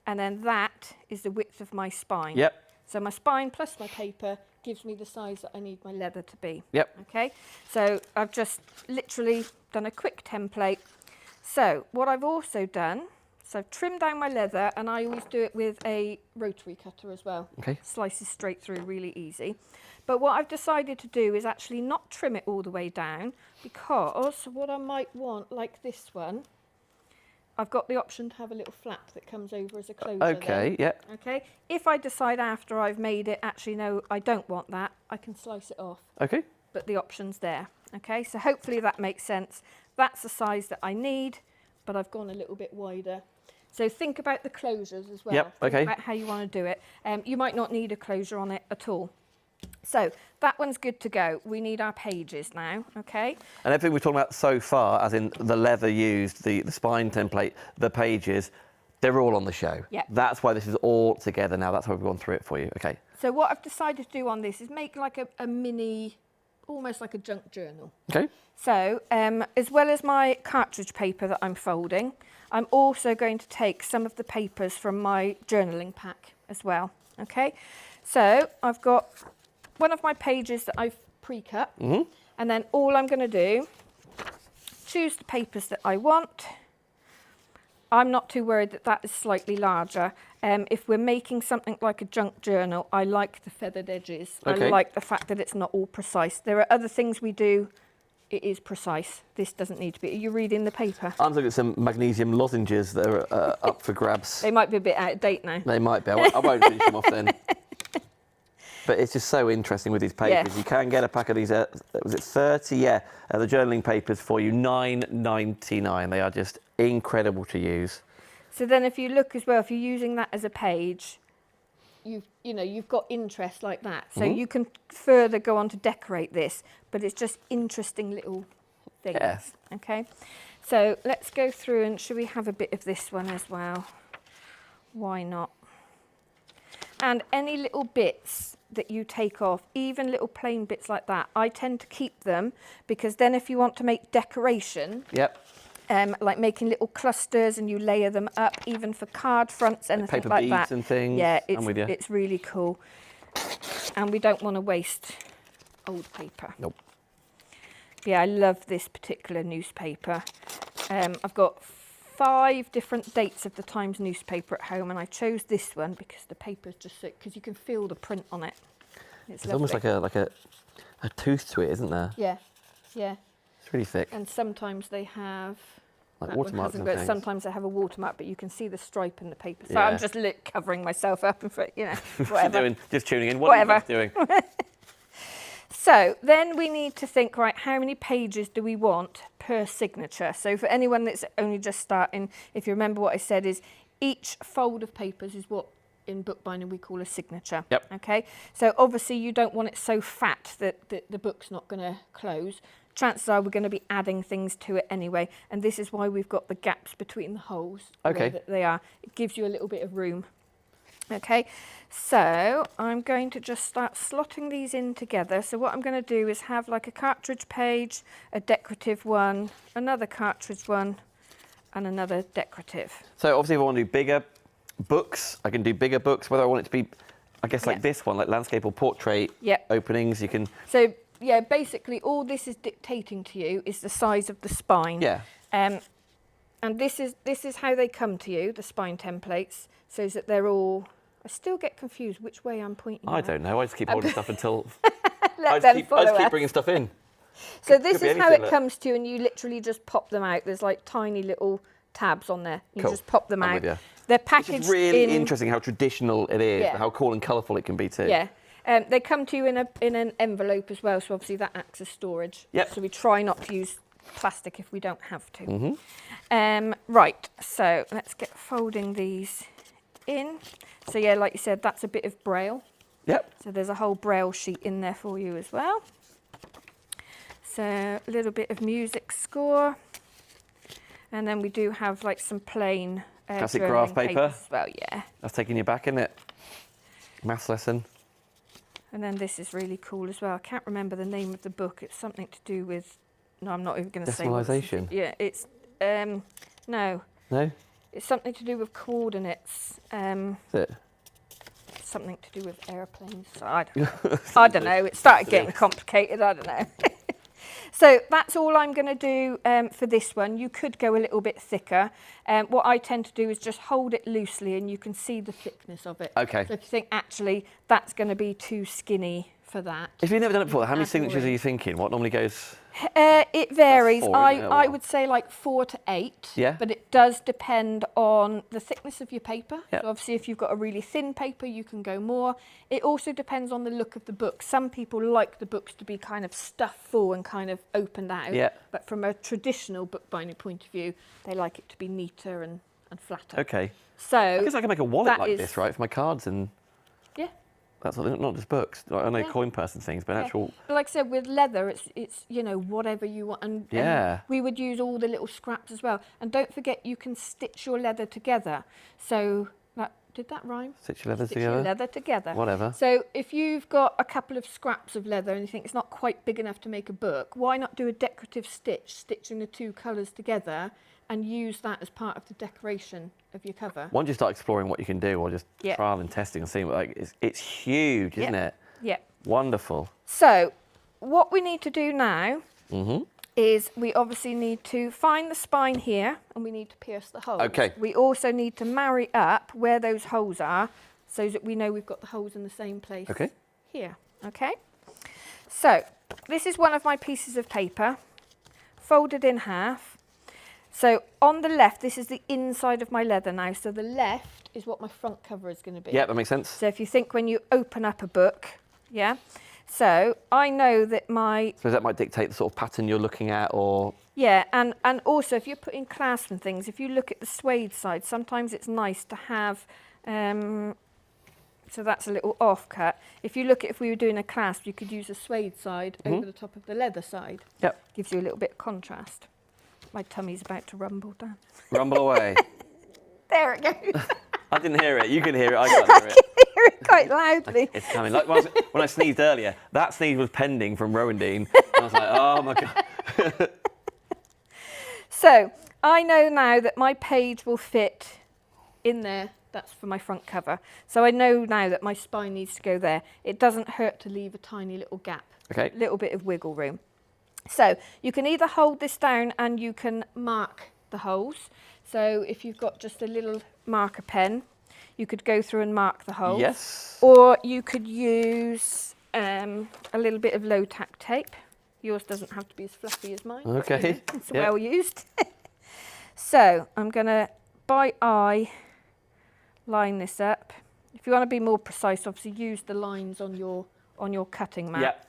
and then that is the width of my spine. Yep. So my spine plus my paper gives me the size that I need my leather to be. Yep. Okay, so I've just literally done a quick template. So what I've also done, so I've trimmed down my leather, and I always do it with a rotary cutter as well. Okay. Slices straight through, really easy. But what I've decided to do is actually not trim it all the way down, because what I might want, like this one, I've got the option to have a little flap that comes over as a closer. Okay, yeah. Okay, if I decide after I've made it, actually no, I don't want that, I can slice it off. Okay. But the option's there. Okay, so hopefully that makes sense. That's the size that I need, but I've gone a little bit wider. So think about the closures as well. Yep, okay. Think about how you want to do it. You might not need a closure on it at all. So that one's good to go. We need our pages now, okay? And everything we're talking about so far, as in the leather used, the spine template, the pages, they're all on the show. Yeah. That's why this is all together now. That's why we've gone through it for you. Okay. So what I've decided to do on this is make like a mini, almost like a junk journal. Okay. So as well as my cartridge paper that I'm folding, I'm also going to take some of the papers from my journaling pack as well, okay? So I've got one of my pages that I've pre-cut, and then all I'm going to do, choose the papers that I want. I'm not too worried that that is slightly larger. If we're making something like a junk journal, I like the feathered edges. Okay. I like the fact that it's not all precise. There are other things we do, it is precise. This doesn't need to be. Are you reading the paper? I'm looking at some magnesium lozenges that are up for grabs. They might be a bit out of date now. They might be. I won't finish them off then. But it's just so interesting with these papers. Yeah. You can get a pack of these, was it 30? Yeah, the journaling papers for you, $9.99. They are just incredible to use. So then if you look as well, if you're using that as a page, you've got interest like that. So you can further go on to decorate this, but it's just interesting little things. Yeah. Okay, so let's go through, and should we have a bit of this one as well? Why not? And any little bits that you take off, even little plain bits like that, I tend to keep them, because then if you want to make decoration, Yep. like making little clusters and you layer them up, even for card fronts, anything Paper like beads that. and things. Yeah, I'm with you. it's really cool. And we don't want to waste old paper. Nope. Yeah, I love this particular newspaper. I've got 5 different dates of the Times newspaper at home, and I chose this one because the paper's just so, because you can feel the print on it. It's almost like a tooth to it, isn't there? Yeah, yeah. It's really thick. And sometimes they have Like that one watermarks hasn't and got- things. Sometimes they have a watermark, but you can see the stripe in the paper. So Yeah. I'm just covering myself up and whatever. Just tuning in. What are you Whatever. doing? So then we need to think, right, how many pages do we want per signature? So for anyone that's only just starting, if you remember what I said, is each fold of papers is what in bookbinding we call a signature. Yep. Okay. So obviously you don't want it so fat that the book's not going to close. Chances are we're going to be adding things to it anyway, and this is why we've got the gaps between the holes. The way Okay. that they are. It gives you a little bit of room. Okay, so I'm going to just start slotting these in together. So what I'm going to do is have like a cartridge page, a decorative one, another cartridge one, and another decorative. So obviously if I want to do bigger books, I can do bigger books, whether I want it to be, I guess, like Yeah. this one, like landscape or portrait Yep. openings, you can... So yeah, basically all this is dictating to you is the size of the spine. Yeah. And this is how they come to you, the spine templates, so that they're all... I still get confused which way I'm pointing. I at. don't know. I just keep holding stuff until... Let I them just follow keep us. bringing stuff in. So Could this be is how anything, it look. comes to you, and you literally just pop them out. There's like tiny little tabs on there. You Cool. just pop them I'm out. with you. They're It's packaged just really in... interesting how traditional it is, Yeah. but how cool and colourful it can be too. Yeah. They come to you in an envelope as well, so obviously that acts as storage. Yep. So we try not to use plastic if we don't have to. Mm-hmm. Right, so let's get folding these in. So yeah, like you said, that's a bit of braille. Yep. So there's a whole braille sheet in there for you as well. So a little bit of music score. And then we do have like some plain Classic journaling graph paper. papers as well, yeah. That's taking you back, isn't it? Maths lesson. And then this is really cool as well. I can't remember the name of the book. It's something to do with... No, I'm not even going to say what it's- Decimalisation? Yeah, it's... no. No? It's something to do with coordinates. Is it? something to do with airplanes. So I don't know. It started getting complicated. I don't know. So that's all I'm going to do for this one. You could go a little bit thicker. What I tend to do is just hold it loosely and you can see the thickness of it. Okay. So if you think, actually, that's going to be too skinny for that. If you've never done it before, how many signatures are you thinking? What normally goes? It varies. Four, I would say like 4 to 8. Yeah. But it does depend on the thickness of your paper. Yep. So obviously, if you've got a really thin paper, you can go more. It also depends on the look of the book. Some people like the books to be kind of stuffed full and kind of opened out. Yeah. But from a traditional bookbinding point of view, they like it to be neater and flatter. Okay. So I guess I can make a wallet like this, right, for my cards and. Yeah. That's not just books. I know coin purse and things, but actual. But like I said, with leather, it's you know, whatever you want, and we would use all the little scraps as well. And don't forget, you can stitch your leather together. So did that rhyme? Stitch your leather Stitch together. your leather together. Whatever. So if you've got a couple of scraps of leather and you think it's not quite big enough to make a book, why not do a decorative stitch, stitching the two colours together, and use that as part of the decoration of your cover? Once you start exploring what you can do, or just trial and testing and seeing what, like, it's huge, isn't it? Yeah. Wonderful. So what we need to do now is we obviously need to find the spine here and we need to pierce the holes. Okay. We also need to marry up where those holes are so that we know we've got the holes in the same place here. Okay. So this is one of my pieces of paper, folded in half. So on the left, this is the inside of my leather now. So the left is what my front cover is going to be. Yeah, that makes sense. So if you think when you open up a book, so I know that So that might dictate the sort of pattern you're looking at, or. Yeah, and also if you're putting clasps and things, if you look at the suede side, sometimes it's nice to have. So that's a little offcut. If you look at, if we were doing a clasp, you could use the suede side over the top of the leather side. Yep. Gives you a little bit of contrast. My tummy's about to rumble down. Rumble away. There it goes. I didn't hear it. You can hear it. I can't hear it. I can hear it quite loudly. It's coming. Like when I sneezed earlier, that sneeze was pending from Rowendine. And I was like, oh my God. So I know now that my page will fit in there. That's for my front cover. So I know now that my spine needs to go there. It doesn't hurt to leave a tiny little gap. Okay. A little bit of wiggle room. So you can either hold this down and you can mark the holes. So if you've got just a little marker pen, you could go through and mark the holes. Yes. Or you could use a little bit of low tack tape. Yours doesn't have to be as fluffy as mine. Okay. It's well used. So I'm going to, by eye, line this up. If you want to be more precise, obviously use the lines on your cutting mat. Yep.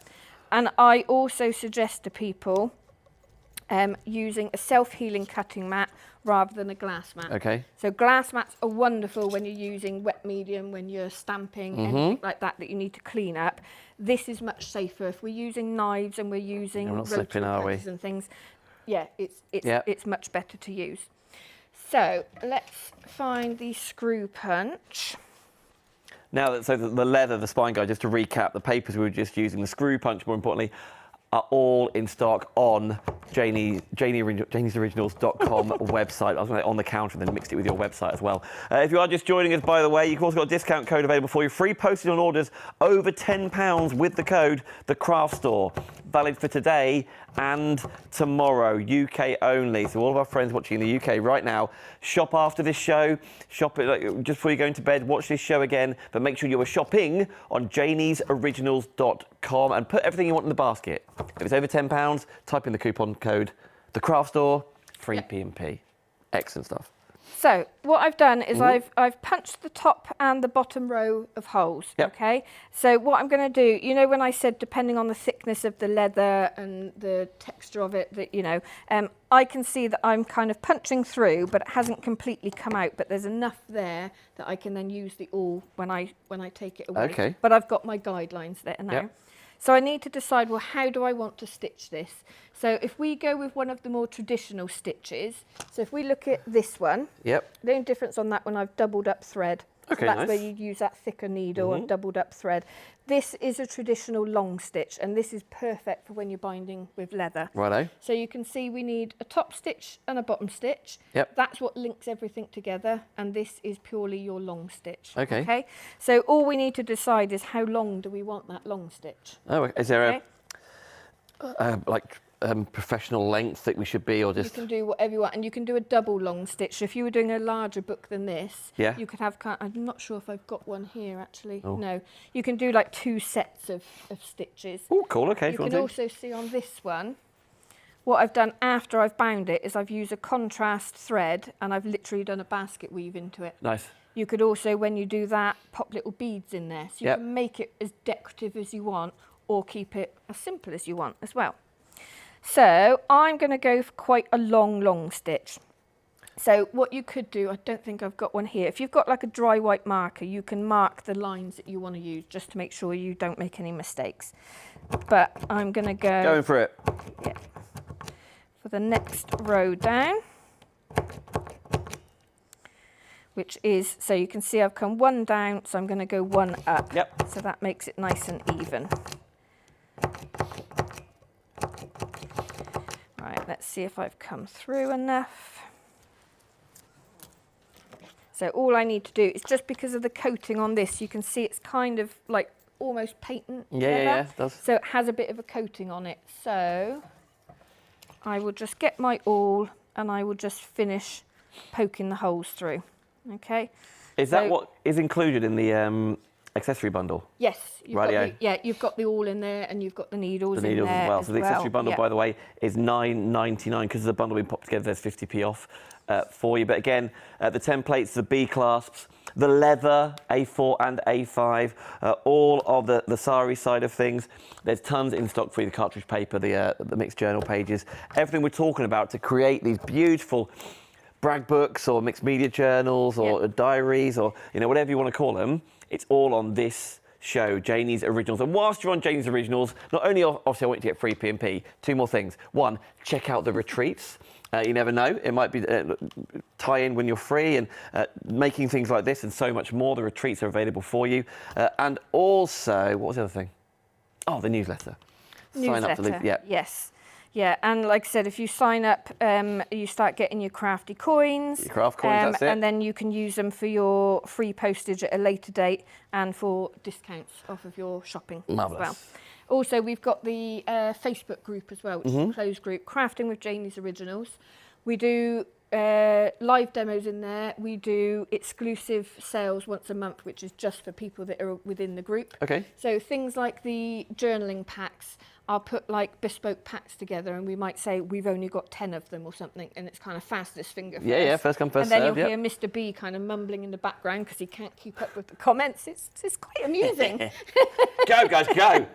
And I also suggest to people using a self-healing cutting mat rather than a glass mat. Okay. So glass mats are wonderful when you're using wet medium, when you're stamping, anything like that you need to clean up. This is much safer. If we're using knives and we're using rotary cutters and things, it's much better to use. So let's find the screw punch. Now, so the leather, the spine guide, just to recap, the papers we were just using, the screw punch, more importantly, are all in stock on janiesoriginals.com website. I was going to say on the counter and then mixed it with your website as well. If you are just joining us, by the way, you've also got a discount code available for you. Free postage on orders over £10 with the code The Craft Store. Valid for today and tomorrow, UK only. So all of our friends watching in the UK right now, shop after this show, shop it just before you go into bed, watch this show again, but make sure you are shopping on janiesoriginals.com and put everything you want in the basket. If it's over £10, type in the coupon code The Craft Store, free P&P. Excellent stuff. So what I've done is I've punched the top and the bottom row of holes. Yep. Okay. So what I'm going to do, you know, when I said depending on the thickness of the leather and the texture of it, that I can see that I'm kind of punching through, but it hasn't completely come out. But there's enough there that I can then use the awl when I take it away. Okay. But I've got my guidelines there now. Yep. So I need to decide, well, how do I want to stitch this? So if we go with one of the more traditional stitches, so if we look at this one, the only difference on that one, I've doubled up thread. Okay, so that's nice. where you'd use that thicker needle or doubled up thread. This is a traditional long stitch, and this is perfect for when you're binding with leather. Righto. So you can see we need a top stitch and a bottom stitch. Yep. That's what links everything together, and this is purely your long stitch. Okay. Okay. So all we need to decide is how long do we want that long stitch. Oh, is there Okay? professional length that we should be, or You just? can do whatever you want, and you can do a double long stitch. So if you were doing a larger book than this, Yeah. you could have, I'm not sure if I've got one here actually. Oh. No, you can do like 2 sets of stitches. Oh, cool. Okay. You can also see on this one, what I've done after I've bound it is I've used a contrast thread, and I've literally done a basket weave into it. Nice. You could also, when you do that, pop little beads in there. So you can make it as decorative as you want, or keep it as simple as you want as well. So I'm going to go for quite a long stitch. So what you could do, I don't think I've got one here. If you've got like a dry white marker, you can mark the lines that you want to use just to make sure you don't make any mistakes. But I'm going to go... Going for it. Yeah, for the next row down. Which is, so you can see I've come 1 down, so I'm going to go 1 up. Yep. So that makes it nice and even. Right, let's see if I've come through enough. So all I need to do is, just because of the coating on this, you can see it's kind of like almost patent. Yeah, it does. So it has a bit of a coating on it. So I will just get my awl and I will just finish poking the holes through. Okay. Is that what is included in the accessory bundle? Yes. Rightio. You've got the awl in there, and you've got the needles, The needles in there as well. So the accessory bundle, by the way, is £9.99 because the bundle we popped together. There's 50p off for you. But again, the templates, the B clasps, the leather A4 and A5, all of the Sari side of things. There's tons in stock for you. The cartridge paper, the mixed journal pages, everything we're talking about to create these beautiful brag books or mixed media journals or diaries, or whatever you want to call them. It's all on this show, Janie's Originals. And whilst you're on Janie's Originals, not only obviously I want you to get free P&P, 2 more things. 1, check out the retreats. You never know, it might be tie in when you're free, and making things like this and so much more. The retreats are available for you. And also, what was the other thing? Oh, the newsletter. Sign up to the, Yes. Yeah, and like I said, if you sign up, you start getting your crafty coins. Your craft coins, that's it. And then you can use them for your free postage at a later date and for discounts off of your shopping Marvellous. as well. Also, we've got the Facebook group as well, which is a closed group, Crafting with Janie's Originals. We do live demos in there. We do exclusive sales once a month, which is just for people that are within the group. Okay. So things like the journaling packs, I'll put like bespoke packs together, and we might say we've only got 10 of them or something, and it's kind of fastest finger first. Yeah, first come, first serve. And then serve, you'll hear Mr. B kind of mumbling in the background because he can't keep up with the comments. It's quite amusing. Go, guys, go.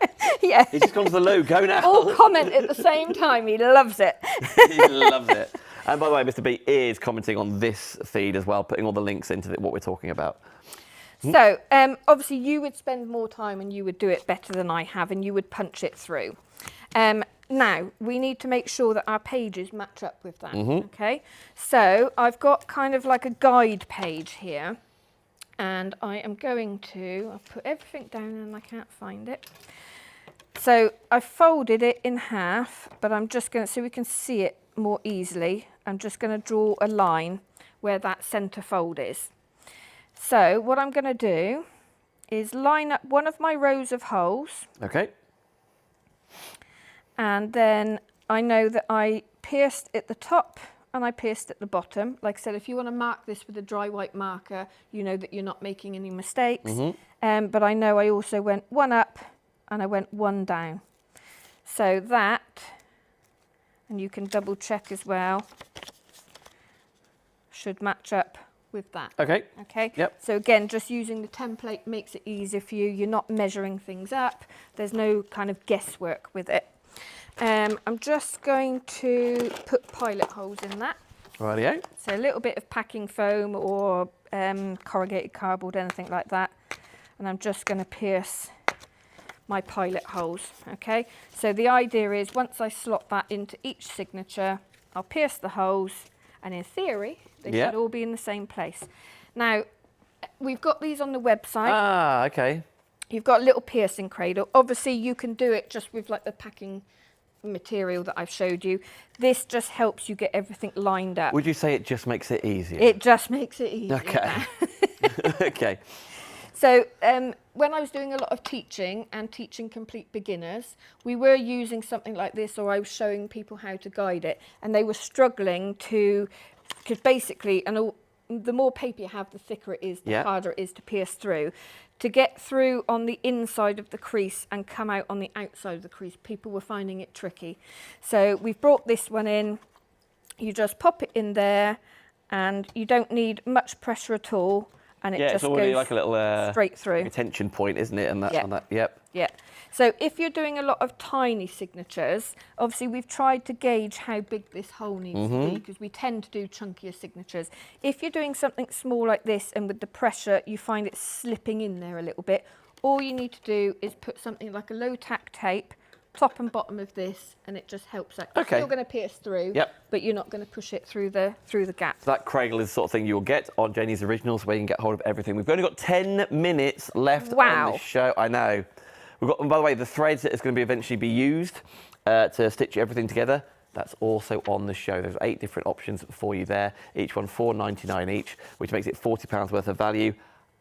Yeah. He's just gone to the loo. Go now. All comment at the same time. He loves it. He loves it. And by the way, Mr. B is commenting on this feed as well, putting all the links into what we're talking about. So, obviously, you would spend more time and you would do it better than I have, and you would punch it through. Now, we need to make sure that our pages match up with that, okay? So, I've got kind of like a guide page here, and I am going to, I've put everything down and I can't find it. So, I folded it in half, but I'm just going to, so we can see it more easily, I'm just going to draw a line where that centre fold is. So, what I'm going to do is line up one of my rows of holes. Okay. And then I know that I pierced at the top and I pierced at the bottom. Like I said, if you want to mark this with a dry white marker, you know that you're not making any mistakes. But I know I also went 1 up and I went 1 down. So that, and you can double check as well, should match up with that. Okay. Okay. Yep. So again, just using the template makes it easier for you. You're not measuring things up. There's no kind of guesswork with it. I'm just going to put pilot holes in that. Rightio. So a little bit of packing foam or corrugated cardboard, anything like that. And I'm just going to pierce my pilot holes. Okay. So the idea is once I slot that into each signature, I'll pierce the holes, and in theory, they should all be in the same place. Now, we've got these on the website. Ah, okay. You've got a little piercing cradle. Obviously, you can do it just with like the packing material that I've showed you. This just helps you get everything lined up. Would you say it just makes it easier? It just makes it easier. Okay. Okay. So when I was doing a lot of teaching and teaching complete beginners, we were using something like this, or I was showing people how to guide it, and they were struggling to, because basically, the more paper you have, the thicker it is, the harder it is to pierce through. To get through on the inside of the crease and come out on the outside of the crease, people were finding it tricky. So we've brought this one in. You just pop it in there, and you don't need much pressure at all, and it just it's already goes like a little straight through. like a tension point, isn't it? And that's on that. Yep. Yeah. So if you're doing a lot of tiny signatures, obviously we've tried to gauge how big this hole needs to be, because we tend to do chunkier signatures. If you're doing something small like this and with the pressure you find it slipping in there a little bit, all you need to do is put something like a low tack tape top and bottom of this, and it just helps that. It's still going to pierce through, but you're not going to push it through the gap. So that cradle is the sort of thing you'll get on Janie's Originals, where you can get hold of everything. We've only got 10 minutes left on the show. I know. We've got, and by the way, the threads that is going to eventually be used to stitch everything together, that's also on the show. There's 8 different options for you there, each one £4.99 each, which makes it £40 worth of value,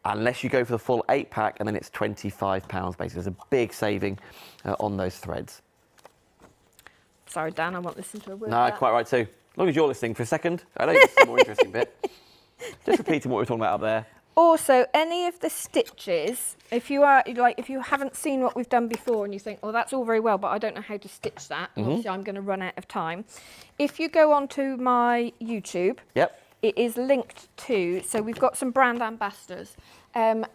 unless you go for the full 8-pack, and then it's £25 basically. There's a big saving on those threads. Sorry, Dan, I won't listen to a word. No, quite right too. As long as you're listening for a second. I know this is the more interesting bit. Just repeating what we were talking about up there. Also, any of the stitches, if you haven't seen what we've done before and you think, oh, that's all very well, but I don't know how to stitch that, obviously I'm going to run out of time. If you go onto my YouTube, it is linked to, so we've got some brand ambassadors.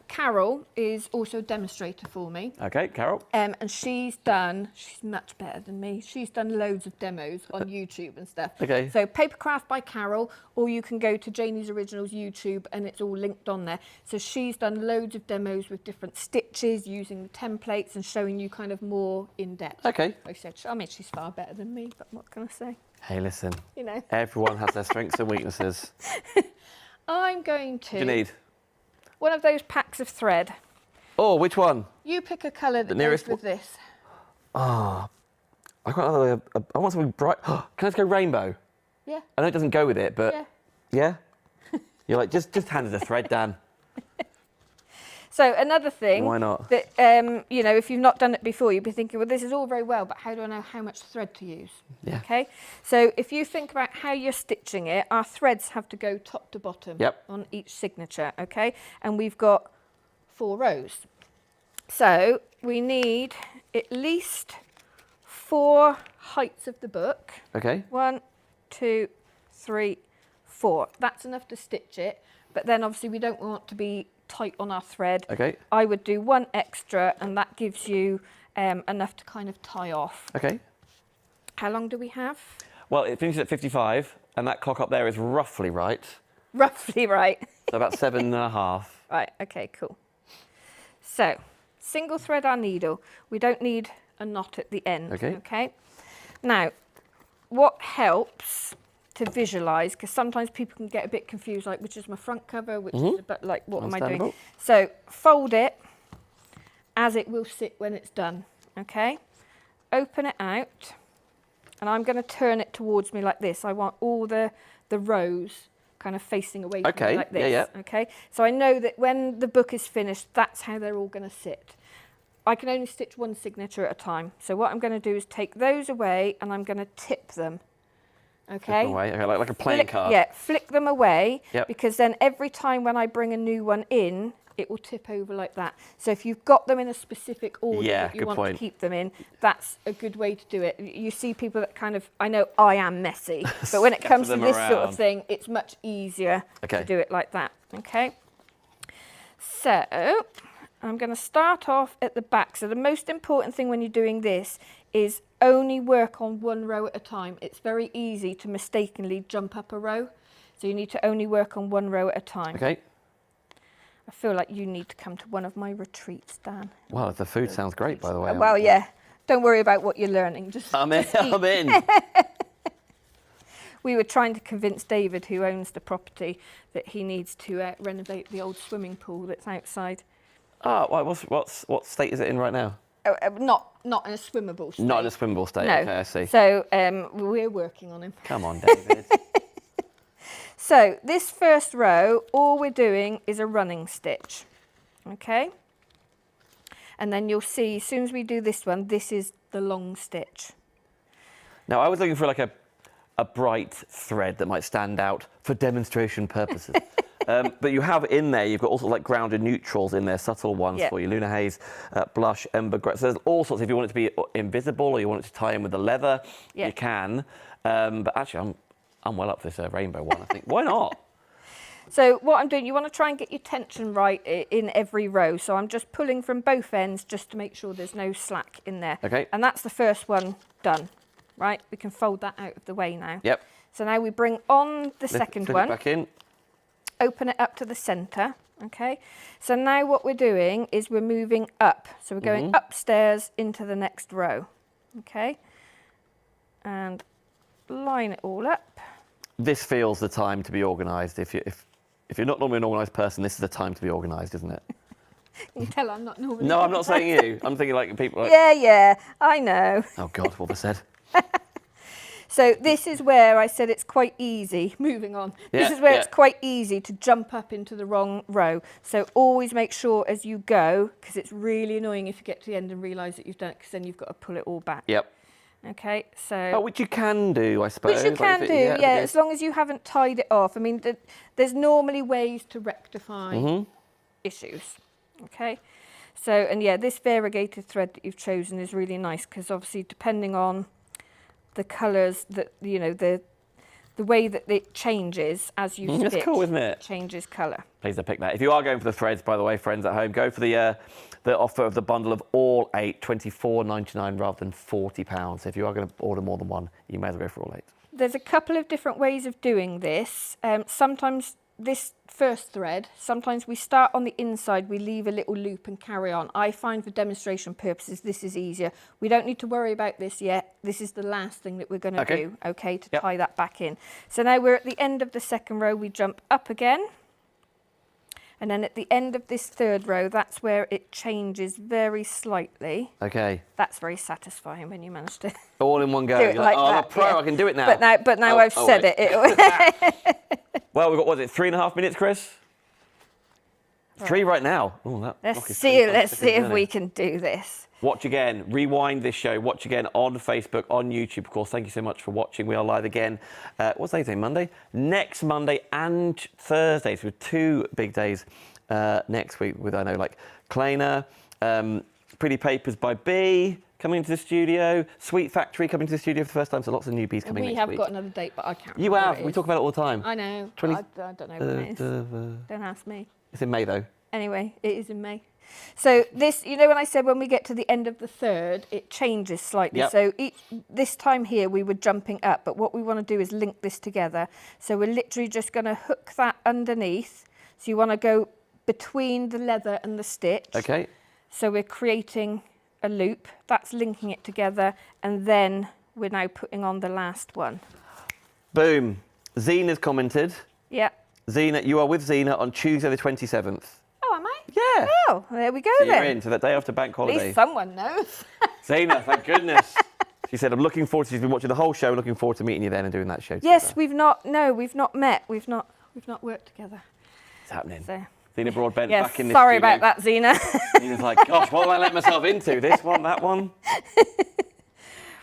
Carol is also a demonstrator for me. Okay, Carol. And she's much better than me. She's done loads of demos on YouTube and stuff. Okay. So Papercraft by Carol, or you can go to Janie's Originals YouTube and it's all linked on there. So she's done loads of demos with different stitches, using the templates and showing you kind of more in depth. Okay. I mean, she's far better than me, but what can I say? Hey, listen. You know. Everyone has their strengths and weaknesses. I'm going to... What do you need? One of those packs of thread. Oh, which one? You pick a colour that goes with this. Ah, I want something bright. Can I just go rainbow? Yeah. I know it doesn't go with it, but yeah. You're like, just hand us a thread, Dan. So another thing, why not? That you know, if you've not done it before, you'd be thinking, well, this is all very well, but how do I know how much thread to use? Yeah. Okay. So if you think about how you're stitching it, our threads have to go top to bottom on each signature. Okay. And we've got 4 rows. So we need at least 4 heights of the book. Okay. 1, 2, 3, 4. That's enough to stitch it. But then obviously we don't want to be tight on our thread. Okay. I would do 1 extra, and that gives you enough to kind of tie off. Okay. How long do we have? Well, it finishes at 55, and that clock up there is roughly right. Roughly right. So about 7.5. Right, okay, cool. So, single thread our needle. We don't need a knot at the end. Okay. Now, what helps to visualize, because sometimes people can get a bit confused, like which is my front cover, which is a bit like, what am I doing? So fold it as it will sit when it's done. Okay, open it out, and I'm going to turn it towards me like this. I want all the rows kind of facing away from me like this. Okay, so I know that when the book is finished, that's how they're all going to sit. I can only stitch 1 signature at a time, so what I'm going to do is take those away, and I'm going to tip them. Okay. Away. Okay, like a playing card. Yeah, flick them away, because then every time when I bring a new one in, it will tip over like that. So if you've got them in a specific order that you want to keep them in, that's a good way to do it. You see people that kind of, I know I am messy, but when it comes to this sort of thing, it's much easier to do it like that. Okay. So I'm going to start off at the back. So the most important thing when you're doing this is only work on 1 row at a time. It's very easy to mistakenly jump up a row. So you need to only work on 1 row at a time. Okay. I feel like you need to come to one of my retreats, Dan. Well, the food sounds great, by the way. Well, yeah. Don't worry about what you're learning. Just I'm in. we were trying to convince David, who owns the property, that he needs to renovate the old swimming pool that's outside. Oh, what state is it in right now? Not in a swimmable state. Not in a swimmable state, no. okay, I see. So we're working on him. Come on, David. So this first row, all we're doing is a running stitch, okay? And then you'll see, as soon as we do this one, this is the long stitch. Now, I was looking for like a bright thread that might stand out for demonstration purposes. But you have in there, you've got also like grounded neutrals in there, subtle ones for you. Lunar Haze, Blush, Ember Grey. So there's all sorts. If you want it to be invisible or you want it to tie in with the leather, you can. But actually, I'm well up for this rainbow one, I think. Why not? So what I'm doing, you want to try and get your tension right in every row. So I'm just pulling from both ends just to make sure there's no slack in there. Okay. And that's the first one done, right? We can fold that out of the way now. Yep. So now we bring on the second one. Flip it back in. Open it up to the centre, okay? So now what we're doing is we're moving up. So we're going upstairs into the next row, okay? And line it all up. This feels the time to be organised. If you're not normally an organised person, this is the time to be organised, isn't it? You tell I'm not normally. No, I'm not saying you. I'm thinking like people like... Yeah, I know. Oh, God, what have I said? So this is where I said it's quite easy. Moving on. This is where it's quite easy to jump up into the wrong row. So always make sure as you go, because it's really annoying if you get to the end and realise that you've done it, because then you've got to pull it all back. Yep. Okay, so... Oh, which you can do, I suppose. Which you can do, yeah, as long as you haven't tied it off. I mean, there's normally ways to rectify issues, okay? So, and yeah, this variegated thread that you've chosen is really nice, because obviously depending on the colours that, you know, the way that it changes as you stitch. That's cool, isn't it? Changes colour. Please don't pick that. If you are going for the threads, by the way, friends at home, go for the offer of the bundle of all 8, £24.99 rather than £40. So if you are going to order more than one, you may as well go for all 8. There's a couple of different ways of doing this. Sometimes this first thread, sometimes we start on the inside, we leave a little loop and carry on. I find for demonstration purposes, this is easier. We don't need to worry about this yet. This is the last thing that we're going to do, okay, to tie that back in. So now we're at the end of the second row, we jump up again. And then at the end of this third row, that's where it changes very slightly. Okay. That's very satisfying when you manage to all in one go. do it like I'm that, a pro, I can do it now. But now I've said it. Well, we've got, what is it, 3.5 minutes, Chris? 3 right now. Ooh, let's see if we can do this. Watch again, rewind this show, watch again on Facebook, on YouTube, of course. Thank you so much for watching. We are live again, what's day today, Monday? Next Monday and Thursday, so 2 big days next week with, I know, like Kleiner, Pretty Papers by B coming into the studio, Sweet Factory coming to the studio for the first time, so lots of newbies coming next week. We have got another date, but I can't You remember have, we talk about it all the time. I know, I don't know when it is. Don't ask me. It's in May though. Anyway, it is in May. So this, you know when I said when we get to the end of the third, it changes slightly. So this time here we were jumping up, but what we want to do is link this together. So we're literally just going to hook that underneath. So you want to go between the leather and the stitch. Okay. So we're creating a loop, that's linking it together, and then we're now putting on the last one. Boom. Zena's commented. Yeah. Zena, you are with Zena on Tuesday the 27th. Oh, am I? Yeah. Oh, there we go so then. You're in, so that day after bank holiday. At least someone knows. Zena, thank goodness. She said, I'm looking forward to, she's been watching the whole show, looking forward to meeting you then and doing that show together. Yes, we've not met. We've not worked together. It's happening. So. Zena Broadbent back in this sorry studio. About that, Zena. Zena's like, gosh, what have I let myself into? This one, that one.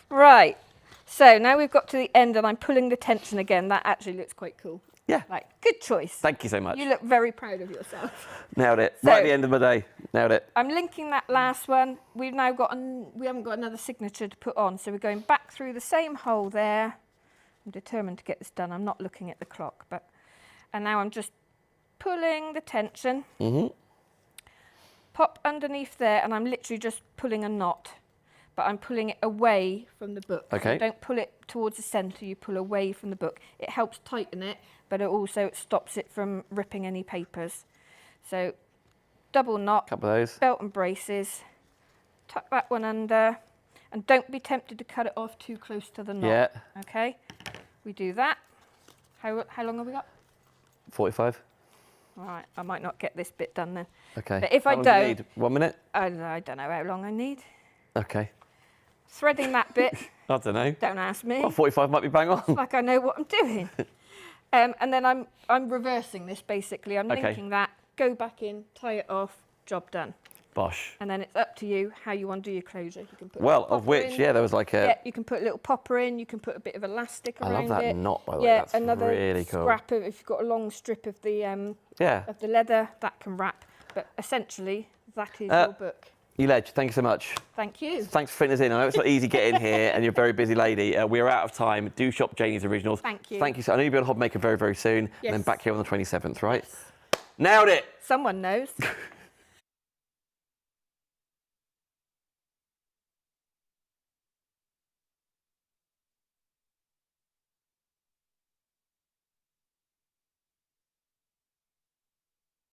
Right. So now we've got to the end and I'm pulling the tension again. That actually looks quite cool. Yeah. Right. Good choice. Thank you so much. You look very proud of yourself. Nailed it. So, right at the end of the day. Nailed it. I'm linking that last one. We've now got, we haven't got another signature to put on. So we're going back through the same hole there. I'm determined to get this done. I'm not looking at the clock, and now I'm just pulling the tension, pop underneath there, and I'm literally just pulling a knot, but I'm pulling it away from the book. Okay. So don't pull it towards the centre, you pull away from the book. It helps tighten it, but it also stops it from ripping any papers. So double knot, couple of those, belt and braces, tuck that one under, and don't be tempted to cut it off too close to the knot. Yeah. Okay. we do that. How long have we got? 45. All right, I might not get this bit done then. Okay. But if how I long do you don't, need? 1 minute? I don't know how long I need. Okay. Threading that bit. I don't know. Don't ask me. Well, 45 might be bang on. Like I know what I'm doing. And then I'm reversing this basically. I'm linking that, go back in, tie it off, job done. Bosh. And then it's up to you how you want to do your closure. You can put of which, there was like a... Yeah, you can put a little popper in, you can put a bit of elastic around it. I love that knot, by the way. Yeah, That's another really cool. scrap of, if you've got a long strip of the of the leather, that can wrap. But essentially, that is your book. You ledge, thank you so much. Thank you. Thanks for fitting us in. I know it's not easy getting here and you're a very busy lady. We're out of time. Do shop Janie's Originals. Thank you. Thank you. So I know you'll be on Hobmaker very, very soon. Yes. And then back here on the 27th, right? Yes. Nailed it. Someone knows.